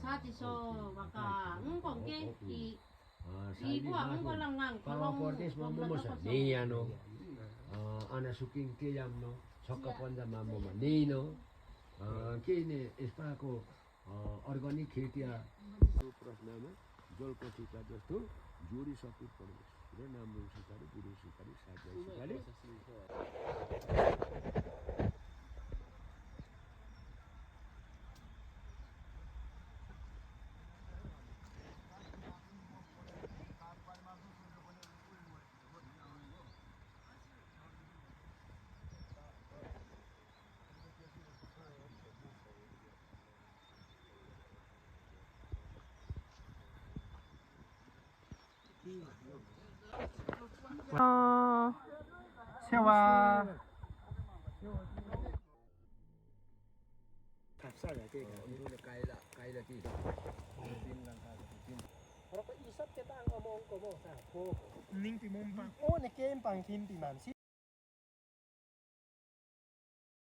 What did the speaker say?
ชาติโซวากาของเกอีDi buah menggolangan kalau potis mambo mo sa niya no. Ana suking kiyam no. Sokka ponda mambo manino. Kini ispako organic खेतिया प्रश्नमा जलपथिका जस्तो जोडिसक्नु पर्छ र नाम्रो सिकारी बुढो सिकारी साथै सिकारी 세와 갑사야 되게 이거는 까이라지 닝 pi mom pang o ne kem pang tin pi man